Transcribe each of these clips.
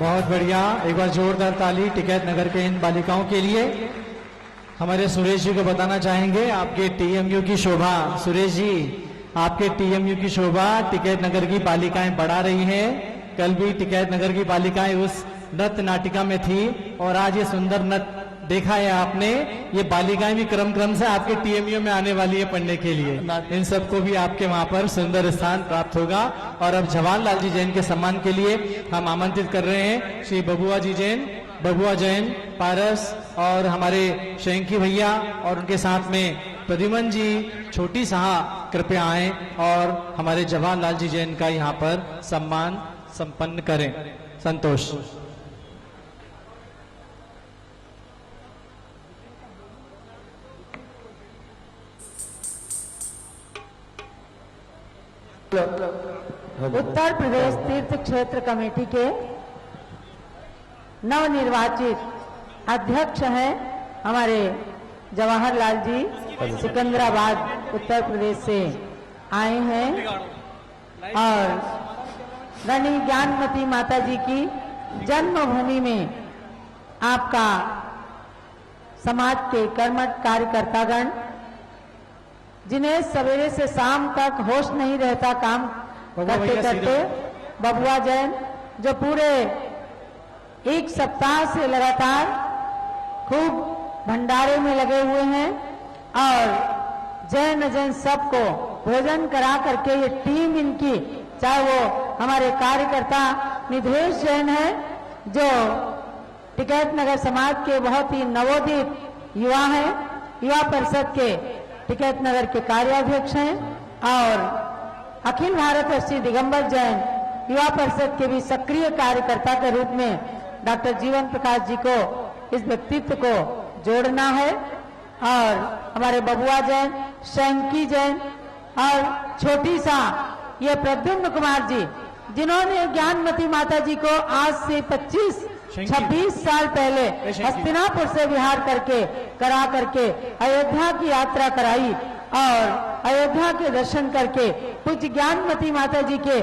बहुत बढ़िया, एक बार जोरदार ताली टिकैत नगर के इन बालिकाओं के लिए। हमारे सुरेश जी को बताना चाहेंगे आपके टीएमयू की शोभा, सुरेश जी आपके टीएमयू की शोभा टिकैत नगर की बालिकाएं बढ़ा रही हैं। कल भी टिकैत नगर की बालिकाएं उस नृत्य नाटिका में थी और आज ये सुंदर नृत्य देखा है आपने। ये बालिकाएं भी क्रम क्रम से आपके टीएमयू में आने वाली है पढ़ने के लिए। इन सबको भी आपके वहां पर सुंदर स्थान प्राप्त होगा। और अब जवाहरलाल जी जैन के सम्मान के लिए हम आमंत्रित कर रहे हैं श्री बबुआ जी जैन, बबुआ जैन पारस और हमारे शंकी भैया और उनके साथ में प्रद्युमन जी, छोटी साहा कृपया आए और हमारे जवाहरलाल जी जैन का यहाँ पर सम्मान संपन्न करें। संतोष। उत्तर प्रदेश तीर्थ क्षेत्र कमेटी के नवनिर्वाचित अध्यक्ष हैं हमारे जवाहरलाल जी, सिकंदराबाद उत्तर प्रदेश से आए हैं और रानी ज्ञानमती माता जी की जन्मभूमि में आपका समाज के कर्मठ कार्यकर्तागण, जिन्हें सवेरे से शाम तक होश नहीं रहता काम करते करते, बबुआ जैन जो पूरे एक सप्ताह से लगातार खूब भंडारे में लगे हुए हैं और जैन सबको भोजन करा करके ये टीम इनकी, चाहे वो हमारे कार्यकर्ता निधेश जैन है जो टिकैत नगर समाज के बहुत ही नवोदित युवा हैं, युवा परिषद के टिकैत नगर के कार्याध्यक्ष हैं और अखिल भारत श्री दिगंबर जैन युवा परिषद के भी सक्रिय कार्यकर्ता के रूप में डॉक्टर जीवन प्रकाश जी को, इस व्यक्तित्व को जोड़ना है। और हमारे बबुआ जैन, शंकी जैन और छोटी सा ये प्रद्युम्न कुमार जी, जिन्होंने ज्ञानमती माता जी को आज से 26 साल पहले हस्तिनापुर से विहार करके करा करके अयोध्या की यात्रा कराई और अयोध्या के दर्शन करके पूज्य ज्ञानमती माता जी के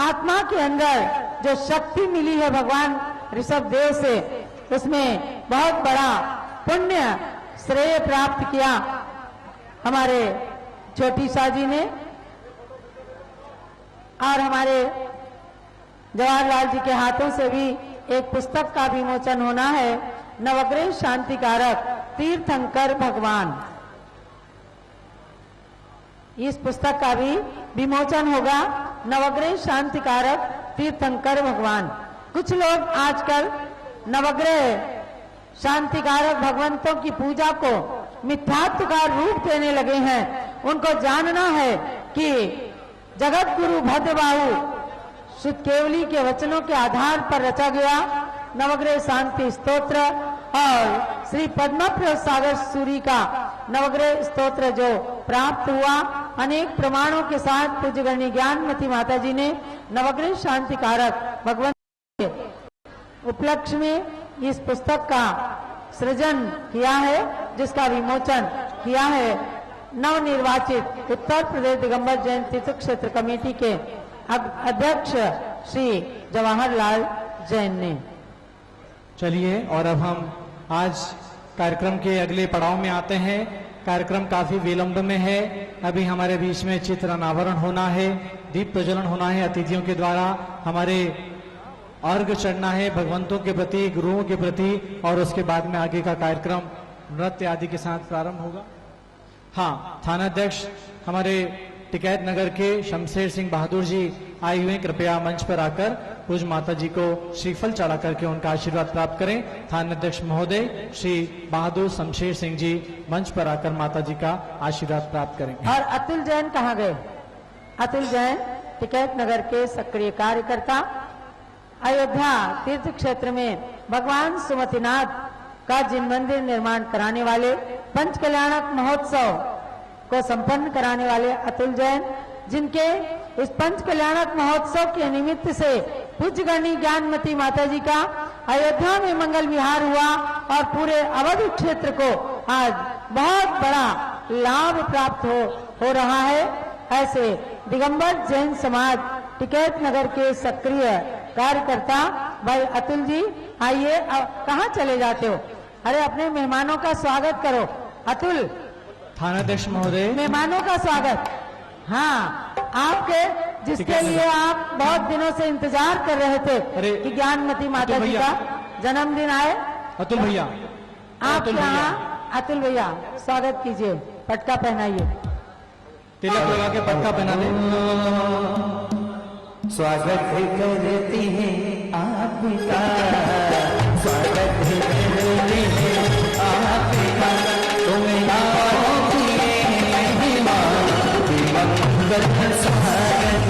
आत्मा के अंदर जो शक्ति मिली है भगवान ऋषभ देव से, उसमें बहुत बड़ा पुण्य श्रेय प्राप्त किया हमारे छोटी सा जी ने। और हमारे जवाहरलाल जी के हाथों से भी एक पुस्तक का विमोचन होना है, नवग्रह शांतिकारक तीर्थंकर भगवान। इस पुस्तक का भी विमोचन होगा, नवग्रह शांतिकारक तीर्थंकर भगवान। कुछ लोग आजकल नवग्रह शांतिकारक भगवंतों की पूजा को मिथ्यात्व का रूप देने लगे हैं। उनको जानना है कि जगत गुरु भद्रबाहु शुद्ध केवली के वचनों के आधार पर रचा गया नवग्रह शांति स्तोत्र और श्री पद्मप्रभ सागर सूरी का नवग्रह स्तोत्र जो प्राप्त हुआ, अनेक प्रमाणों के साथ पूज्य गणी ज्ञानमती माता जी ने नवग्रह शांतिकारक भगवंत के उपलक्ष्य में इस पुस्तक का सृजन किया है, जिसका विमोचन किया है नवनिर्वाचित उत्तर प्रदेश दिगंबर जैन तीर्थ क्षेत्र कमेटी के अध्यक्ष श्री जवाहरलाल जैन ने। चलिए, और अब हम आज कार्यक्रम के अगले पड़ाव में आते हैं। कार्यक्रम काफी विलंब में है। अभी हमारे बीच में चित्र अनावरण होना है, दीप प्रज्वलन होना है अतिथियों के द्वारा, हमारे अर्घ चढ़ना है भगवंतों के प्रति, गुरुओं के प्रति, और उसके बाद में आगे का कार्यक्रम नृत्य आदि के साथ प्रारंभ होगा। हाँ, थानाध्यक्ष हमारे टिकैत नगर के शमशेर सिंह बहादुर जी आए हुए, कृपया मंच पर आकर पूज्य माता जी को श्रीफल चढ़ा करके उनका आशीर्वाद प्राप्त करें। थानाध्यक्ष महोदय श्री बहादुर शमशेर सिंह जी मंच पर आकर माता जी का आशीर्वाद प्राप्त करेंगे। और अतुल जैन कहाँ गए? अतुल जैन टिकैत नगर के सक्रिय कार्यकर्ता, अयोध्या तीर्थ क्षेत्र में भगवान सुमतिनाथ का जिन मंदिर निर्माण कराने वाले, पंच कल्याणक महोत्सव को संपन्न कराने वाले अतुल जैन, जिनके इस पंच कल्याणक महोत्सव के निमित्त से पूज्य गणी ज्ञानमती माता जी का अयोध्या में मंगल विहार हुआ और पूरे अवध क्षेत्र को आज बहुत बड़ा लाभ प्राप्त हो रहा है। ऐसे दिगंबर जैन समाज टिकैत नगर के सक्रिय कार्यकर्ता भाई अतुल जी, आइए। कहाँ चले जाते हो? अरे अपने मेहमानों का स्वागत करो। अतुल, थानाध्यक्ष महोदय, मेहमानों का स्वागत। हाँ, आपके जिसके लिए आप बहुत दिनों से इंतजार कर रहे थे कि ज्ञानमती माता जी का जन्मदिन आए। अतुल भैया, आप यहाँ अतुल भैया स्वागत कीजिए, पटका पहनाइए, तिलक लगा के पटका पहना दे। स्वागत करती हैं आपका, स्वागत करती हैं आपका, तुम्हें आओ मंगल स्वागत,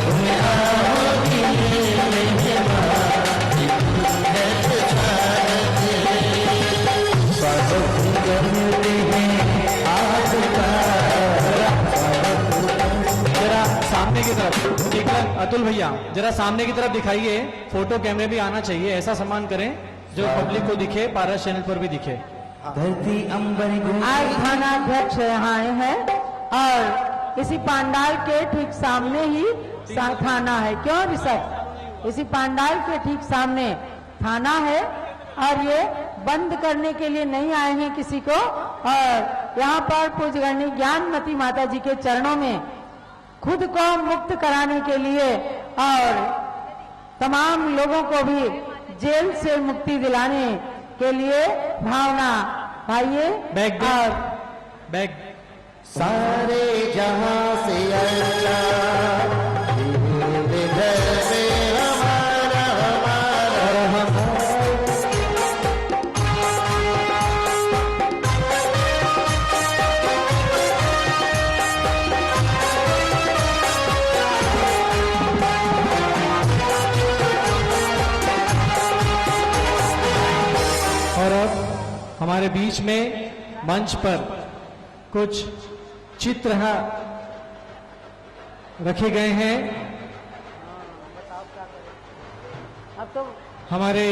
तुम्हें आओ स्वागत करते हैं आपका। जरा सामने की तरफ अतुल भैया, जरा सामने की तरफ दिखाइए, फोटो कैमरे भी आना चाहिए। ऐसा सम्मान करें जो पब्लिक को दिखे, पारस चैनल पर भी दिखे। धरती अंबर आज थानाध्यक्ष यहाँ आए हैं और इसी पंडाल के ठीक सामने ही थाना है। क्यों ऋषभ? इसी पंडाल के ठीक सामने थाना है और ये बंद करने के लिए नहीं आए हैं किसी को। और यहाँ पर पूज्यगणी ज्ञानमती माता जी के चरणों में खुद को मुक्त कराने के लिए और तमाम लोगों को भी जेल से मुक्ति दिलाने के लिए भावना भाइये बैग और बैग सारे जहां से अच्छा से हमारा और अब हमारे बीच में मंच पर कुछ चित्र रखे गए हैं। अब तो हमारे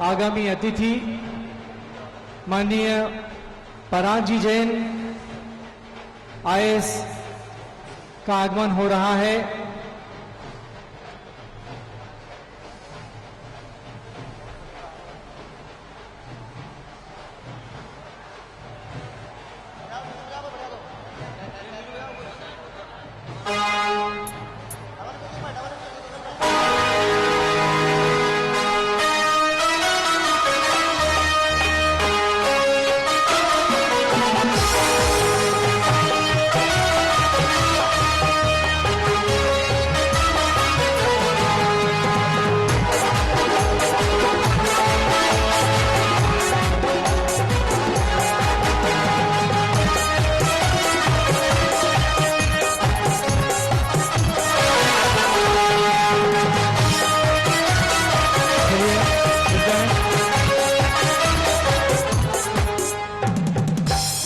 आगामी अतिथि माननीय परागजी जैन आईएएस का आगमन हो रहा है।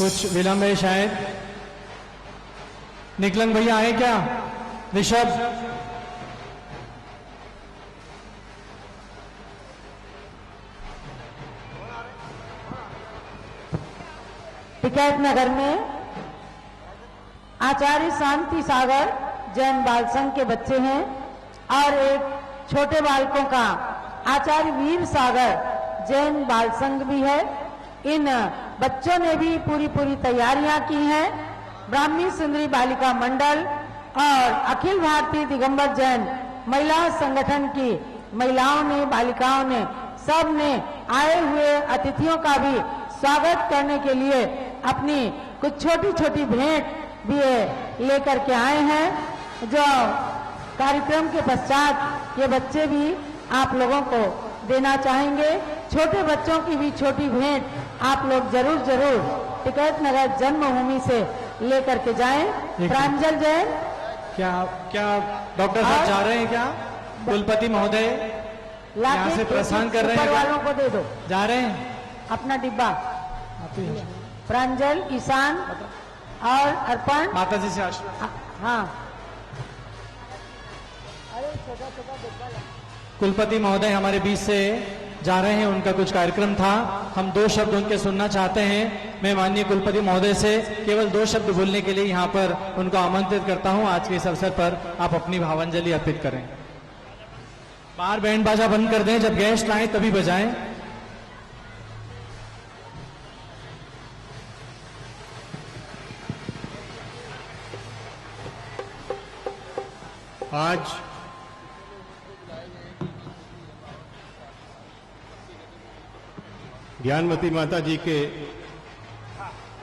कुछ विलंब है शायद। निकलन भैया आए क्या? ऋषभ, टिकैत नगर में आचार्य शांति सागर जैन बाल संघ के बच्चे हैं और एक छोटे बालकों का आचार्य वीर सागर जैन बाल संघ भी है। इन बच्चों ने भी पूरी तैयारियां की हैं। ब्राह्मी सुंदरी बालिका मंडल और अखिल भारतीय दिगंबर जैन महिला संगठन की महिलाओं ने, बालिकाओं ने, सब ने आए हुए अतिथियों का भी स्वागत करने के लिए अपनी कुछ छोटी भेंट भी लेकर के आए हैं, जो कार्यक्रम के पश्चात ये बच्चे भी आप लोगों को देना चाहेंगे। छोटे बच्चों की भी छोटी भेंट आप लोग जरूर टिकैत नगर जन्मभूमि से लेकर के जाएं। प्रांजल जैन, क्या डॉक्टर साहब जा रहे हैं क्या? कुलपति महोदय यहाँ से प्रस्थान कर रहे हैं क्या? वालों को दे दो, जा रहे हैं अपना डिब्बा। प्रांजल, ईशान और अर्पण माता जी से आशीर्वाद। हाँ, कुलपति महोदय हमारे बीच से जा रहे हैं, उनका कुछ कार्यक्रम था, हम 2 शब्द उनके सुनना चाहते हैं। मैं माननीय कुलपति महोदय से केवल 2 शब्द बोलने के लिए यहाँ पर उनको आमंत्रित करता हूँ। आज के इस अवसर पर आप अपनी भावांजलि अर्पित करें। बाहर बैंड बाजा बंद कर दें, जब गेस्ट आए तभी बजाएं। आज ज्ञानमती माता जी के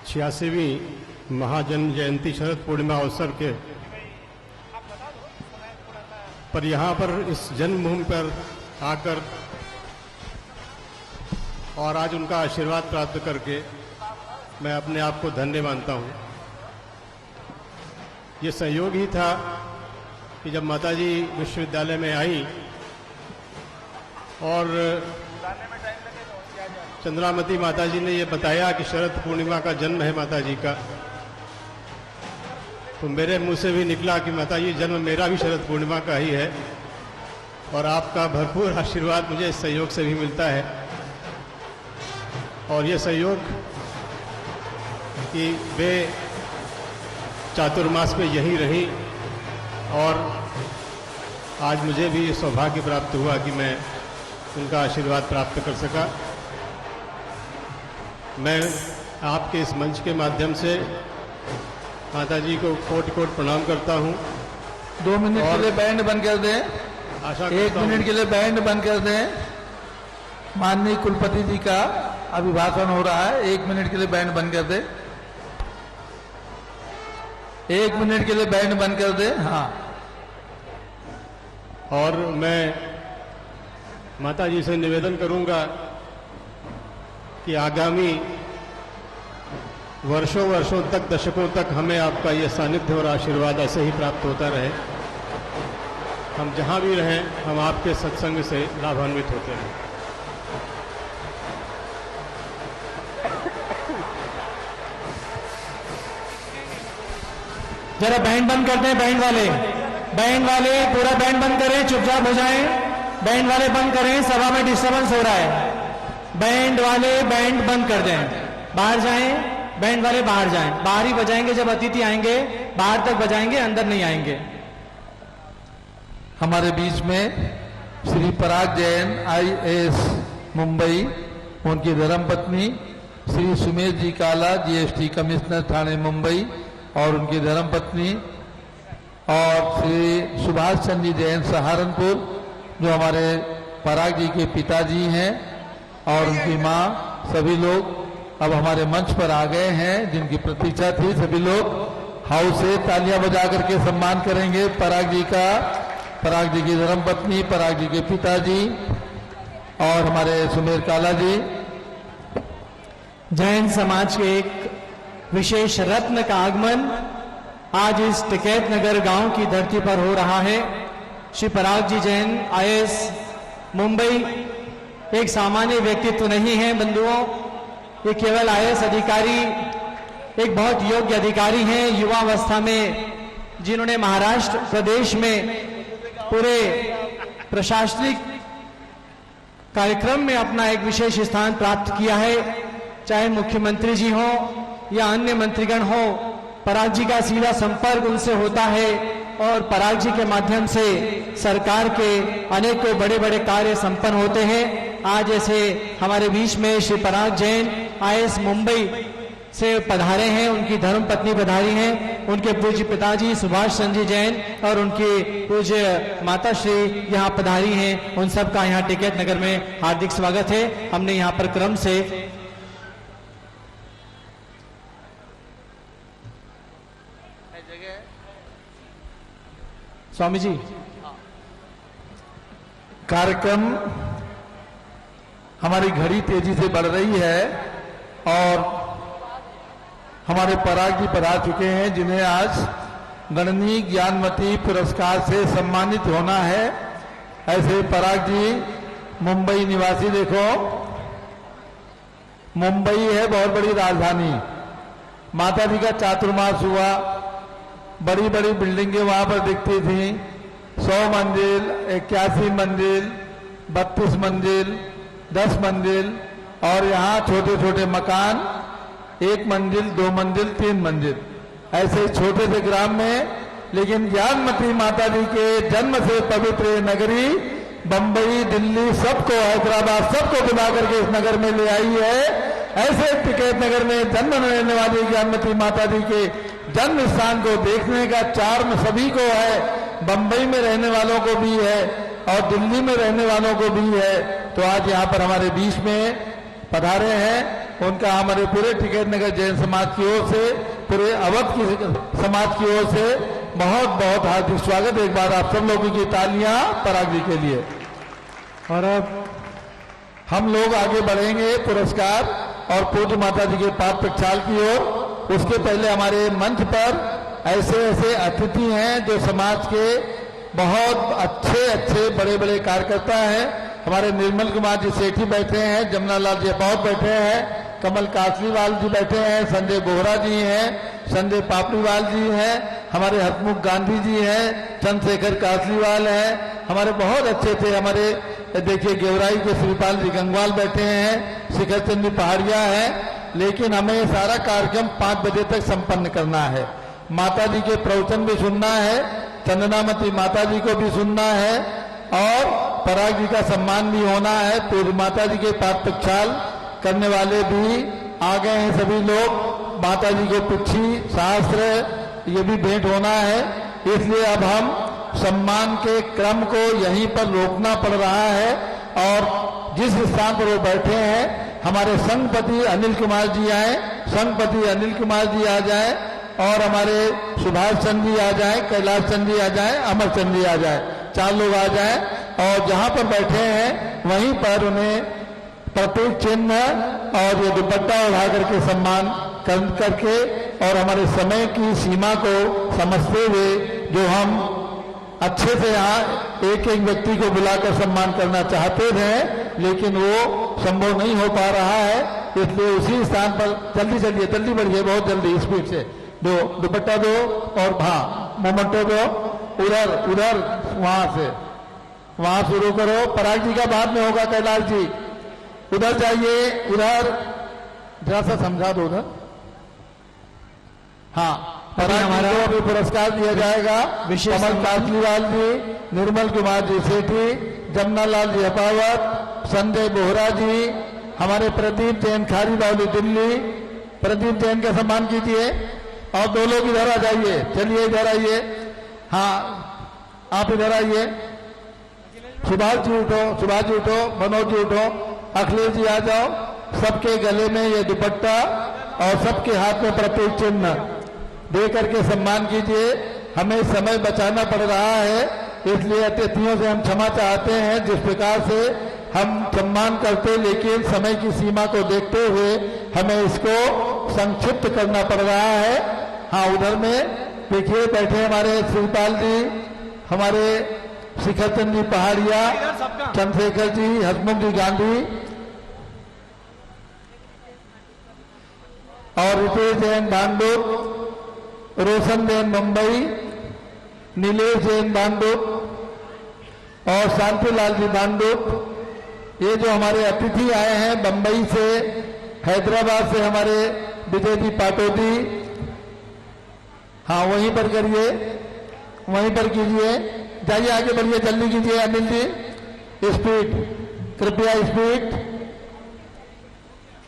86वीं महाजन्म जयंती शरद पूर्णिमा अवसर के पर यहाँ पर इस जन्मभूमि पर आकर और आज उनका आशीर्वाद प्राप्त करके मैं अपने आप को धन्य मानता हूँ। ये संयोग ही था कि जब माताजी विश्वविद्यालय में आई और चंद्रामती माताजी ने ये बताया कि शरद पूर्णिमा का जन्म है माताजी का, तो मेरे मुंह से भी निकला कि माताजी जन्म मेरा भी शरद पूर्णिमा का ही है और आपका भरपूर आशीर्वाद मुझे इस सहयोग से भी मिलता है। और ये सहयोग कि वे चातुर्मास में यही रही और आज मुझे भी सौभाग्य प्राप्त हुआ कि मैं उनका आशीर्वाद प्राप्त कर सका। मैं आपके इस मंच के माध्यम से माताजी को कोटि कोटि प्रणाम करता हूँ। 2 मिनट के लिए बैंड बंद कर दें। आशा 1 मिनट के लिए बैंड बंद कर दें। माननीय कुलपति जी का अभिभाषण हो रहा है, 1 मिनट के लिए बैंड बंद कर दें। 1 मिनट के लिए बैंड बंद कर दें। हाँ। और मैं माताजी से निवेदन करूंगा कि आगामी वर्षों वर्षों तक, दशकों तक हमें आपका ये सानिध्य और आशीर्वाद ऐसे ही प्राप्त होता रहे। हम जहां भी रहें हम आपके सत्संग से लाभान्वित होते हैं। जरा बैंड बंद करते हैं, बैंड वाले पूरा बैंड बंद करें, चुपचाप हो जाएं। बैंड वाले बंद करें, सभा में डिस्टर्बेंस हो रहा है। बैंड वाले बैंड बंद कर दें, बाहर जाएं। बैंड वाले बाहर जाएं, बाहर ही बजाएंगे। जब अतिथि आएंगे बाहर तक बजाएंगे, अंदर नहीं आएंगे। हमारे बीच में श्री पराग जैन IAS मुंबई, उनकी धर्मपत्नी श्री सुमेश जी काला GST कमिश्नर थाने मुंबई और उनकी धर्मपत्नी, और श्री सुभाष चंद्र जी जैन सहारनपुर जो हमारे पराग जी के पिताजी हैं और उनकी माँ, सभी लोग अब हमारे मंच पर आ गए हैं जिनकी प्रतीक्षा थी। सभी लोग हाउस से तालियां बजा करके सम्मान करेंगे पराग जी का, पराग जी की धर्मपत्नी, पराग जी के पिताजी और हमारे सुमेर काला जी। जैन समाज के एक विशेष रत्न का आगमन आज इस टिकैत नगर गांव की धरती पर हो रहा है। श्री पराग जी जैन IAS मुंबई एक सामान्य व्यक्तित्व नहीं है बंधुओं, ये केवल IAS अधिकारी, एक बहुत योग्य अधिकारी हैं। युवावस्था में जिन्होंने महाराष्ट्र प्रदेश में पूरे प्रशासनिक कार्यक्रम में अपना एक विशेष स्थान प्राप्त किया है। चाहे मुख्यमंत्री जी हो या अन्य मंत्रीगण हो, पराग जी का सीधा संपर्क उनसे होता है और पराग जी के माध्यम से सरकार के अनेकों बड़े बड़े कार्य संपन्न होते हैं। आज ऐसे हमारे बीच में श्री पराग जैन IAS मुंबई से पधारे हैं, उनकी धर्मपत्नी पधारी हैं, उनके पूज्य पिताजी सुभाष चंद्र जी जैन और उनकी पूज्य माता श्री यहाँ पधारी हैं। उन सब का यहाँ टिकैत नगर में हार्दिक स्वागत है। हमने यहाँ पर क्रम से स्वामी जी कार्यक्रम हमारी घड़ी तेजी से बढ़ रही है और हमारे पराग जी पधार चुके हैं जिन्हें आज गणनीय ज्ञानमती पुरस्कार से सम्मानित होना है। ऐसे पराग जी मुंबई निवासी, देखो मुंबई है बहुत बड़ी राजधानी, माता जी का चातुर्मास हुआ, बड़ी बड़ी बिल्डिंगें वहां पर दिखती थी, 100 मंजिल, 81 मंजिल, 32 मंजिल, 10 मंजिल और यहाँ छोटे छोटे मकान, 1 मंजिल, 2 मंजिल, 3 मंजिल, ऐसे छोटे से ग्राम में। लेकिन ज्ञानमती माता जी के जन्म से पवित्र नगरी बंबई, दिल्ली, सबको, हैदराबाद, सबको बुला करके इस नगर में ले आई है। ऐसे टिकैत नगर में जन्म लेने वाली ज्ञानमती माता जी के जन्म स्थान को देखने का चार्म सभी को है। बंबई में रहने वालों को भी है और दिल्ली में रहने वालों को भी है। तो आज यहाँ पर हमारे बीच में पधारे हैं, उनका हमारे पूरे टिकैत नगर जैन समाज की ओर से, पूरे अवध की समाज की ओर से बहुत बहुत हार्दिक स्वागत। एक बार आप सब लोगों की तालियां पराग जी के लिए। और अब हम लोग आगे बढ़ेंगे पुरस्कार और पूज्य माता जी के पाद प्रक्षाल की ओर। उसके पहले हमारे मंच पर ऐसे ऐसे अतिथि हैं जो समाज के बहुत अच्छे अच्छे बड़े बड़े कार्यकर्ता हैं। हमारे निर्मल कुमार जी सेठी बैठे हैं, जमुना लाल जी अपावत बैठे हैं, कमल कासलीवाल जी बैठे हैं, संजय बोहरा जी हैं, संजय पापड़ीवाल जी हैं, हमारे हसमुख गांधी जी हैं, चंद्रशेखर कासलीवाल हैं, हमारे बहुत अच्छे थे। हमारे देखिए गेवराई के श्रीपाल जी गंगवाल बैठे हैं, शिखर चंद जी पहाड़िया हैं। लेकिन हमें सारा कार्यक्रम 5 बजे तक संपन्न करना है। माता जी के प्रवचन भी सुनना है, चंदनामती माता जी को भी सुनना है और पराग जी का सम्मान भी होना है। पूर्व माता जी के पाद प्रक्षाल करने वाले भी आ गए हैं सभी लोग। माता जी को पुच्छी शास्त्र ये भी भेंट होना है, इसलिए अब हम सम्मान के क्रम को यहीं पर रोकना पड़ रहा है। और जिस स्थान पर वो बैठे हैं हमारे संघपति अनिल कुमार जी आए, संघपति अनिल कुमार जी आ जाए और हमारे सुभाष चंद्र जी आ जाए, कैलाश चंद्र जी आ जाए, अमर चंद्र जी आ जाए, 4 लोग आ जाए और जहां पर बैठे हैं वहीं पर उन्हें प्रतीक चिन्ह और ये दुपट्टा उठा करके सम्मान करके और हमारे समय की सीमा को समझते हुए जो हम अच्छे से यहाँ एक एक व्यक्ति को बुलाकर सम्मान करना चाहते थे लेकिन वो संभव नहीं हो पा रहा है, इसलिए उसी स्थान पर जल्दी चलिए, जल्दी बढ़िए, बहुत जल्दी स्पीड से दो, दुपट्टा दो और हाँ मोमेंटो दो, उधर उधर वहां शुरू करो। पराग जी का बाद में होगा, कैलाश जी उधर जाइए, उधर जरा सा समझा दो उधर। हाँ, पराग हमारा अभी पुरस्कार दिया जाएगा। कमल कासलीवाल जी, निर्मल कुमार जी सेठी, जमुना लाल जी अपावत, संजय बोहरा जी, हमारे प्रदीप जैन खारी बावली दिल्ली, प्रदीप जैन का सम्मान कीजिए और 2 लोग इधर आ जाइए, चलिए इधर आइए। हाँ आप इधर आइए, सुभाष जी उठो, सुभाष जी उठो, मनोज जी उठो, अखिलेश जी आ जाओ। सबके गले में ये दुपट्टा और सबके हाथ में प्रतीक चिन्ह दे करके सम्मान कीजिए। हमें समय बचाना पड़ रहा है, इसलिए अतिथियों से हम क्षमा चाहते हैं। जिस प्रकार से हम सम्मान करते लेकिन समय की सीमा को देखते हुए हमें इसको संक्षिप्त करना पड़ रहा है। हाँ उधर में देखिए बैठे हमारे श्रीपाल जी, हमारे शिखर चंद जी पहाड़िया, चंद्रशेखर जी, हसमुख जी गांधी और रितेश जैन भांडुप, रोशन जैन मुंबई, नीलेश जैन भांडुप और शांतिलाल जी भांडुप। ये जो हमारे अतिथि आए हैं बंबई से, हैदराबाद से हमारे विजय जी पाटोदी, हाँ वहीं पर करिए, वहीं पर कीजिए, जाइए आगे बढ़िए, जल्दी कीजिए अनिल जी, स्पीड, कृपया स्पीड।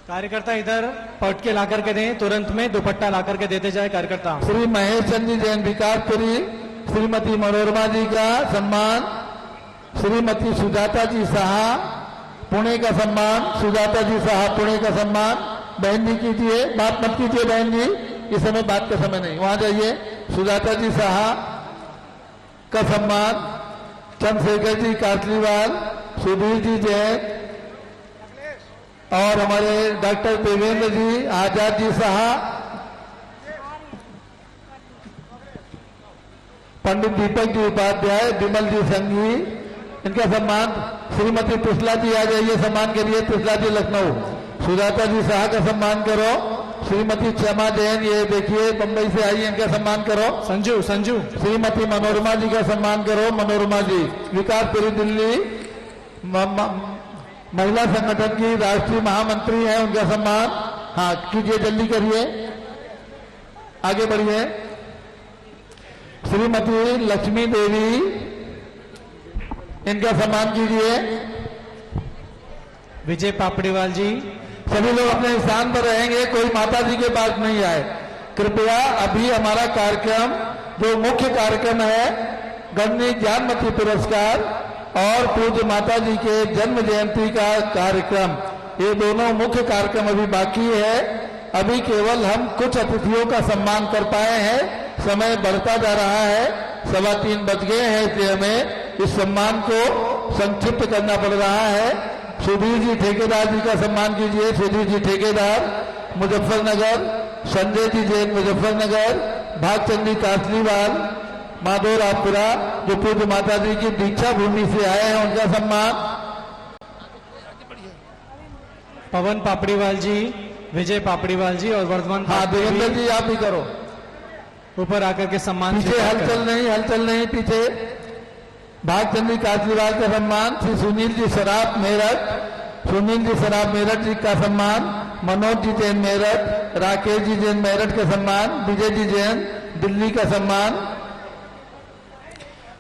कार्यकर्ता इधर पट के ला करके दें, तुरंत में दुपट्टा ला करके देते जाए कार्यकर्ता। श्री महेश चंद जी जैन विकासपुरी, श्रीमती मनोरमा जी का सम्मान, श्रीमती सुजाता जी साहा पुणे का सम्मान, सुजाता जी साहा पुणे का सम्मान। बहन जी कीजिए, बात मत कीजिए बहन जी, इस समय बात का समय नहीं, वहां जाइए। सुजाता जी साहा का सम्मान, चंद्रशेखर जी कासलीवाल, सुधीर जी जैन और हमारे डॉक्टर देवेंद्र जी, आजाद जी साहा, पंडित दीपक जी उपाध्याय, विमल जी संघी, इनका सम्मान। श्रीमती त्रिशला जी आ जाइए, सम्मान करिए, त्रिशला जी लखनऊ। सुजाता जी साहा का सम्मान करो। श्रीमती क्षमा जैन, ये देखिए बंबई से आई, इनका सम्मान करो। संजू संजू। श्रीमती मनोरमा जी का सम्मान करो, मनोरमा जी विकासपुरी दिल्ली, महिला संगठन की राष्ट्रीय महामंत्री हैं, उनका सम्मान। हाँ कीजिए, जल्दी करिए, आगे बढ़िए। श्रीमती लक्ष्मी देवी, इनका सम्मान कीजिए। विजय पापड़ीवाल जी। सभी लोग अपने स्थान पर रहेंगे, कोई माता जी के पास नहीं आए। कृपया अभी हमारा कार्यक्रम, जो मुख्य कार्यक्रम है गणनी ज्ञानमती पुरस्कार और पूज्य माता जी के जन्म जयंती का कार्यक्रम, ये दोनों मुख्य कार्यक्रम अभी बाकी है। अभी केवल हम कुछ अतिथियों का सम्मान कर पाए हैं, समय बढ़ता जा रहा है, 3:15 बज गए हैं, इसलिए हमें इस सम्मान को संक्षिप्त करना पड़ रहा है। सुधीर जी ठेकेदार जी का सम्मान कीजिए। सुधीर जी ठेकेदार मुजफ्फरनगर, संजय जी जैन मुजफ्फरनगर, भागचंदी तासलीवाल, माधव रामपुरा, जो पूज्य माता जी की दीक्षा भूमि से आए हैं, उनका सम्मान। पवन पापड़ीवाल जी, विजय पापड़ीवाल जी और वर्धमान हाँ देवेंद्र जी आप भी करो। ऊपर आकर के सम्मान पीछे स्वीकार हलचल नहीं पीछे। भागचंदी काजलीवाल का सम्मान। श्री सुनील जी सराफ मेरठ, सुनील जी सराफ मेरठ जी का सम्मान। मनोज जी जैन मेरठ, राकेश जी जैन मेरठ का सम्मान। विजय जी जैन दिल्ली का सम्मान।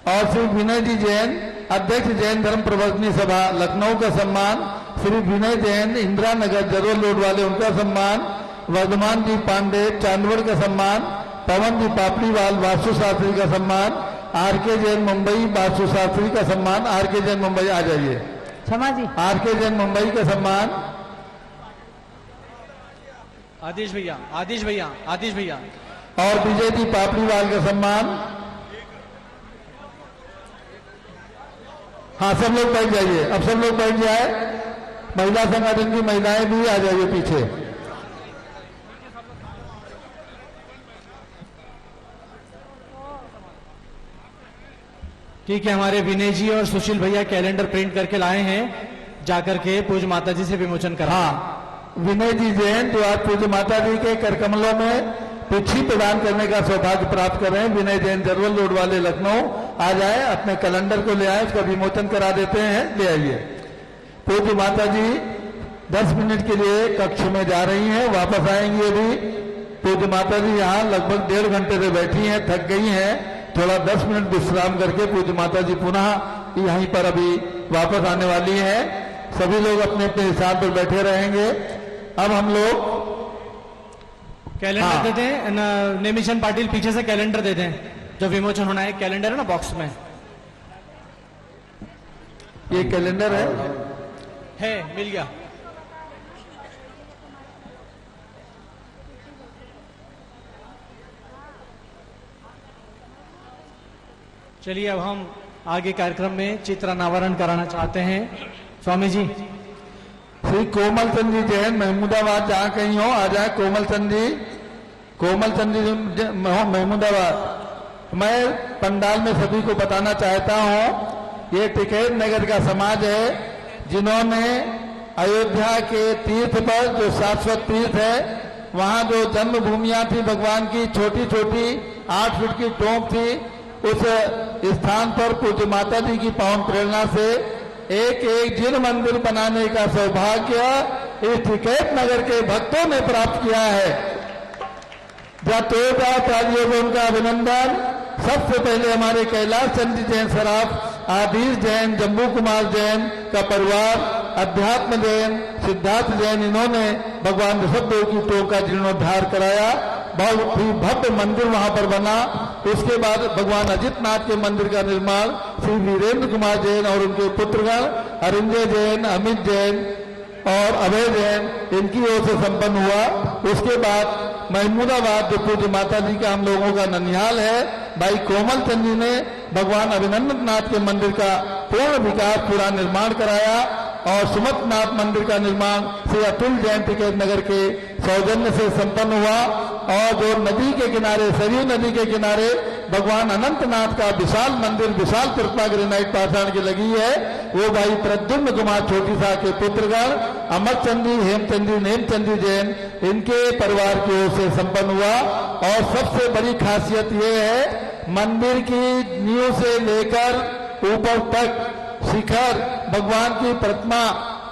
और श्री विनय जी जैन अध्यक्ष जैन धर्म प्रवर्तनी सभा लखनऊ का सम्मान। श्री विनय जैन इंदिरा नगर जरूर लोड वाले, उनका सम्मान। वर्धमान जी पांडे चांदवड़ का सम्मान। पवन जी पापड़ीवाल वास्तु शास्त्री का सम्मान। आर.के. जैन मुंबई वास्तु शास्त्री का सम्मान। आर.के. जैन मुंबई आ जाइए। क्षमा जी। आर.के. जैन मुंबई का सम्मान। आदिश भैया, आदिश भैया, आदिश भैया। और विजय जी पापड़ीवाल का सम्मान। हाँ सब लोग बैठ जाइए, अब सब लोग बैठ जाए। महिला संगठन की महिलाएं भी आ जाइए पीछे। ठीक है, हमारे विनय जी और सुशील भैया कैलेंडर प्रिंट करके लाए हैं, जाकर के पूज्य माता जी से विमोचन करा। हाँ विनय जी जैन जो आज पूज्य माता जी के कर कमलों में पुच्छी प्रदान करने का सौभाग्य प्राप्त कर रहे हैं, विनय जैन जरवल रोड वाले लखनऊ आ जाए, अपने कैलेंडर को ले आए, उसका विमोचन करा देते हैं। ले आइए। पूज्य माता जी 10 मिनट के लिए कक्ष में जा रही हैं, वापस आएंगी अभी। पूज्य माता जी यहाँ लगभग 1.5 घंटे से बैठी हैं, थक गई हैं, थोड़ा 10 मिनट विश्राम करके पूज्य माता जी पुनः यहीं पर अभी वापस आने वाली है। सभी लोग अपने अपने हिसाब पर बैठे रहेंगे। अब हम लोग कैलेंडर हाँ। दे दें। नेमिशन पाटिल पीछे से कैलेंडर दे दें, जो विमोचन होना है। कैलेंडर है ना बॉक्स में, ये कैलेंडर है मिल गया। चलिए अब हम आगे कार्यक्रम में चित्र अनावरण कराना चाहते हैं। स्वामी जी। श्री कोमल चंद जी जैन महमूदाबाद, जहाँ कहीं हो आ जाए। कोमल चंद जी, कोमल चंद जी महमूदाबाद। मैं पंडाल में सभी को बताना चाहता हूँ, ये टिकैत नगर का समाज है, जिन्होंने अयोध्या के तीर्थ पर, जो शाश्वत तीर्थ है, वहाँ जो जन्मभूमियाँ थी भगवान की, छोटी छोटी 8 फीट की टोंक थी, उस स्थान पर पूज्य माता जी की पावन प्रेरणा से एक जिन मंदिर बनाने का सौभाग्य इस टिकैत नगर के भक्तों ने प्राप्त किया है। जोरदार तालियों में उनका अभिनंदन। सबसे पहले हमारे कैलाश चंद जी जैन सराफ, आदिश जैन, जम्बू कुमार जैन का परिवार, अध्यात्म जैन, सिद्धार्थ जैन, इन्होंने भगवान ऋषभदेव की टोंक का जीर्णोद्धार कराया। बहुत ही भव्य मंदिर वहां पर बना। उसके बाद भगवान अजितनाथ के मंदिर का निर्माण श्री वीरेंद्र कुमार जैन और उनके पुत्रगण अरिंजय जैन, अमित जैन और अभय जैन, इनकी ओर से संपन्न हुआ। उसके बाद महमूदाबाद, जो पूज्य माता जी का हम लोगों का ननिहाल है, भाई कोमल चंद जी ने भगवान अभिनंदन नाथ के मंदिर का पूर्ण विकास, पूरा निर्माण कराया। और सुमतनाथ मंदिर का निर्माण श्री अतुल जैन टिकैत नगर के सौजन्य से संपन्न हुआ। और जो नदी के किनारे, सरयू नदी के किनारे भगवान अनंतनाथ का विशाल मंदिर, विशाल कृपा ग्रेनाइट पाषाण की लगी है, वो भाई प्रद्युम्न कुमार छोटी सा के पुत्रगण अमरचंद जी, हेमचंद जी, नेमचंद जी जैन, इनके परिवार की ओर से संपन्न हुआ। और सबसे बड़ी खासियत ये है, मंदिर की नींव से लेकर ऊपर तक शिखर, भगवान की प्रतिमा,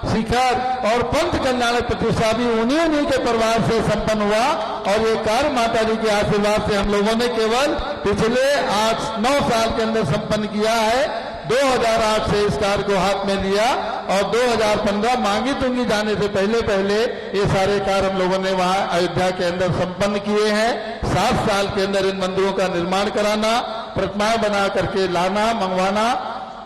शिखर और पंच कल्याण प्रतिष्ठा भी उन्हीं के परिवार से संपन्न हुआ। और ये कार्य माता जी के आशीर्वाद से हम लोगों ने केवल पिछले 8-9 साल के अंदर संपन्न किया है। 2008 से इस कार्य को हाथ में लिया और 2015 मांगी तुंगी जाने से पहले पहले ये सारे कार्य हम लोगों ने वहां अयोध्या के अंदर संपन्न किए हैं। 7 साल के अंदर इन मंदिरों का निर्माण कराना, प्रतिमाएं बना करके लाना, मंगवाना,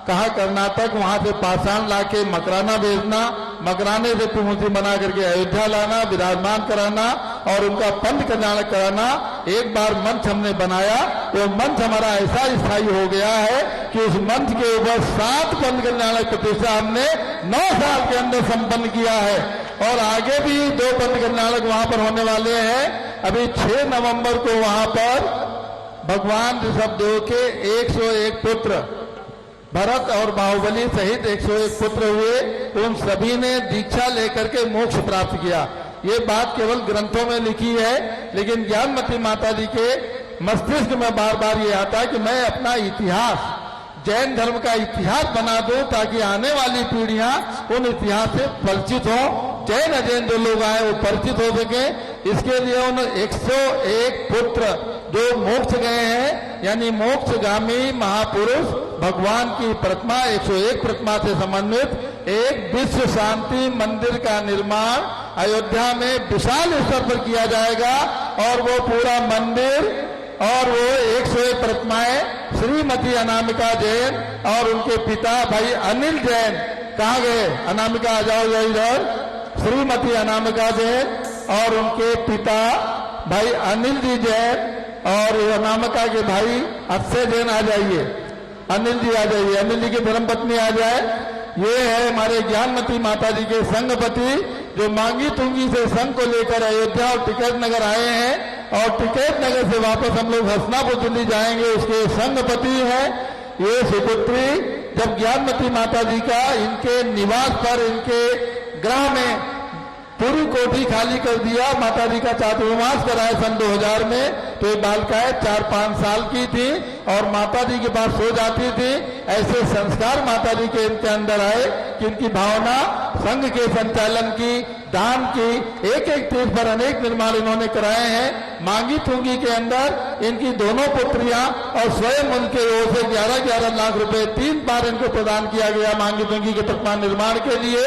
कहा कर्नाटक वहां से पाषाण लाके मकराना भेजना, मकराने से मूर्ति बना करके अयोध्या लाना, विराजमान कराना और उनका पंथ कल्याण कराना। एक बार मंच हमने बनाया, वो मंच हमारा ऐसा स्थायी हो गया है कि उस मंच के ऊपर 7 पंथ कल्याण प्रतिष्ठा हमने 9 साल के अंदर संपन्न किया है और आगे भी 2 पंथ कल्याणक वहां पर होने वाले हैं। अभी 6 नवंबर को वहां पर भगवान ऋषभदेव के 101 पुत्र भरत और बाहुबली सहित 101 पुत्र हुए, उन सभी ने दीक्षा लेकर के मोक्ष प्राप्त किया। ये बात केवल ग्रंथों में लिखी है, लेकिन ज्ञानमती माता जी के मस्तिष्क में बार बार ये आता है कि मैं अपना इतिहास, जैन धर्म का इतिहास बना दूं ताकि आने वाली पीढ़ियां उन इतिहास से परिचित हों, जैन अजैन जो लोग आए वो परिचित हो सके। इसके लिए उन 101 पुत्र जो मोक्ष गए हैं, यानी मोक्षगामी महापुरुष भगवान की प्रतिमा 101 प्रतिमा से समन्वित एक विश्व शांति मंदिर का निर्माण अयोध्या में विशाल स्तर पर किया जाएगा और वो पूरा मंदिर और वो 101 प्रतिमाएं श्रीमती अनामिका जैन और उनके पिता भाई अनिल जैन, कहाँ गए अनामिका, आ जाओ इधर, श्रीमती अनामिका जैन और उनके पिता भाई अनिल जी जैन और अनामिका के भाई अक्षय जैन आ जाइए, अनिल जी आ जाइए, अनिल जी की धर्मपत्नी आ जाए। ये है हमारे ज्ञानमती माता जी के संघपति जो मांगी तुंगी से संघ को लेकर अयोध्या और टिकैत नगर आए हैं और टिकैत नगर से वापस हम लोग हसनापुर दिल्ली जाएंगे। उसके संघपति हैं ये सुपुत्री। जब ज्ञानमती माता जी का इनके निवास पर, इनके ग्रह में पूरी कोठी खाली कर दिया, माता जी का चातुर्मास कराया सन 2000 में, तो ये बालिकाएं 4-5 साल की थी और माता जी के पास सो जाती थी। ऐसे संस्कार माता जी के इनके अंदर आए कि इनकी भावना संघ के संचालन की, दान की, एक एक तीर्थ पर अनेक निर्माण इन्होंने कराए हैं। मांगी तुंगी के अंदर इनकी दोनों पुत्रियां और स्वयं उनके ओर से 11-11 लाख रुपए 3 बार इनको प्रदान किया गया मांगी तुंगी के प्रतिमा निर्माण के लिए।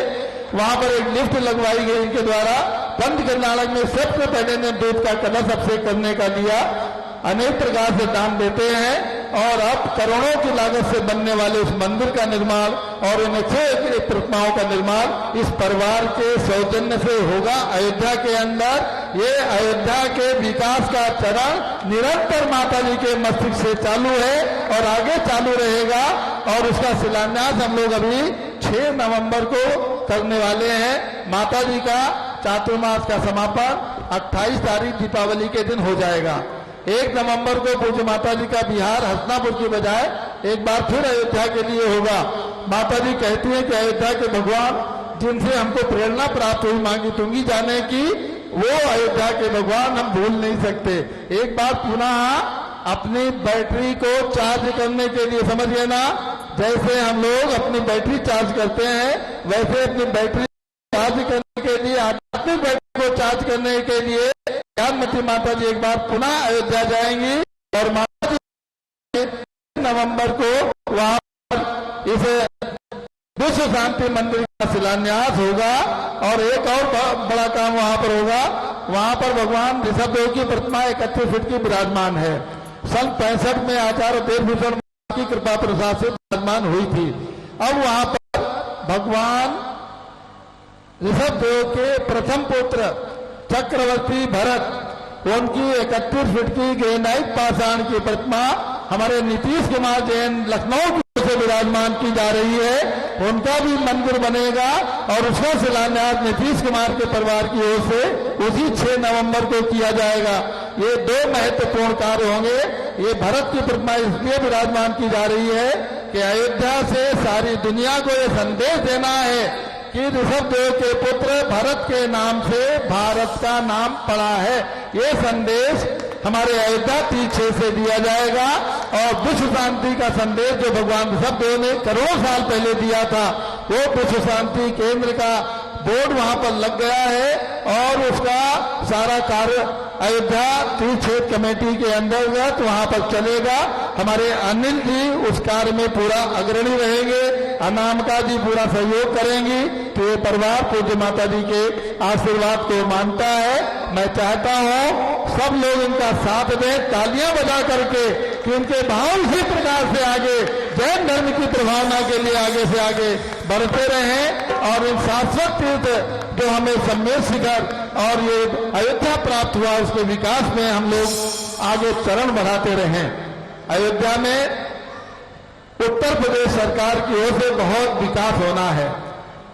वहां पर एक लिफ्ट लगवाई गई इनके द्वारा। पंथ कल्याणक में सबसे पहले ने दूध का कलश अभिषेक करने का लिया। अनेक प्रकार से दान देते हैं और अब करोड़ों की लागत से बनने वाले उस मंदिर का निर्माण और इन 101 प्रतिमाओं का निर्माण इस परिवार के सौजन्य से होगा अयोध्या के अंदर। ये अयोध्या के विकास का चरण निरंतर माता जी के मस्तिष्क से चालू है और आगे चालू रहेगा और उसका शिलान्यास हम लोग अभी 6 नवंबर को करने वाले हैं। माता जी का चातुर्मास का समापन 28 तारीख दीपावली के दिन हो जाएगा। 1 नवंबर को पूज्य माता जी का बिहार हसनापुर की बजाय एक बार फिर अयोध्या के लिए होगा। माता जी कहती हैं कि अयोध्या के भगवान जिनसे हमको प्रेरणा प्राप्त हुई मांगी तुंगी जाने की, वो अयोध्या के भगवान हम भूल नहीं सकते। एक बार पुनः अपनी बैटरी को चार्ज करने के लिए, समझिए ना, जैसे हम लोग अपनी बैटरी चार्ज करते हैं वैसे अपनी बैटरी चार्ज करने के लिए, आध्यात्मिक बैटरी को चार्ज करने के लिए ज्ञानमती माता जी एक बार पुनः अयोध्या जाएंगी और माता जी नवंबर को वहां पर इस विश्व शांति मंदिर का शिलान्यास होगा और एक और बड़ा काम वहां पर होगा। वहां पर भगवान ऋषभदेव की प्रतिमा 31 फीट की विराजमान है। सन 65 में आचार्य देवभूषण की कृपा प्रसाद से विराजमान हुई थी। अब वहां पर भगवान ऋषभदेव के प्रथम पुत्र चक्रवर्ती भरत, उनकी 31 फीट की ग्रेनाइट पाषाण की प्रतिमा हमारे नीतीश कुमार जैन लखनऊ से विराजमान की जा रही है। उनका भी मंदिर बनेगा और उसका शिलान्यास नीतीश कुमार के परिवार की ओर से उसी 6 नवंबर को किया जाएगा। ये 2 महत्वपूर्ण कार्य होंगे। ये भरत की प्रतिमा इसलिए विराजमान की जा रही है कि अयोध्या से सारी दुनिया को ये संदेश देना है कि ऋषभदेव के पुत्र भरत के नाम से भारत का नाम पड़ा है। ये संदेश हमारे अयोध्या तीर्थ से दिया जाएगा और विश्व शांति का संदेश जो भगवान ऋषभदेव ने करोड़ों साल पहले दिया था, वो विश्व शांति केंद्र का बोर्ड वहां पर लग गया है और उसका सारा कार्य अयोध्या तीर्थ क्षेत्र कमेटी के अंतर्गत वहां पर चलेगा। हमारे अनिल जी उस कार्य में पूरा अग्रणी रहेंगे, अनामिका जी पूरा सहयोग करेंगी। तो ये परिवार पूज्य माता जी के आशीर्वाद को मानता है। मैं चाहता हूं सब लोग इनका साथ दें, तालियां बजा करके, कि इनके भाव इसी प्रकार से आगे जैन धर्म की प्रभावना के लिए आगे से आगे बढ़ते रहें और इन शाश्वत तीर्थ जो हमें सम्मेद शिखर और ये अयोध्या प्राप्त हुआ उसके विकास में हम लोग आगे चरण बढ़ाते रहें। अयोध्या में उत्तर प्रदेश सरकार की ओर से बहुत विकास होना है।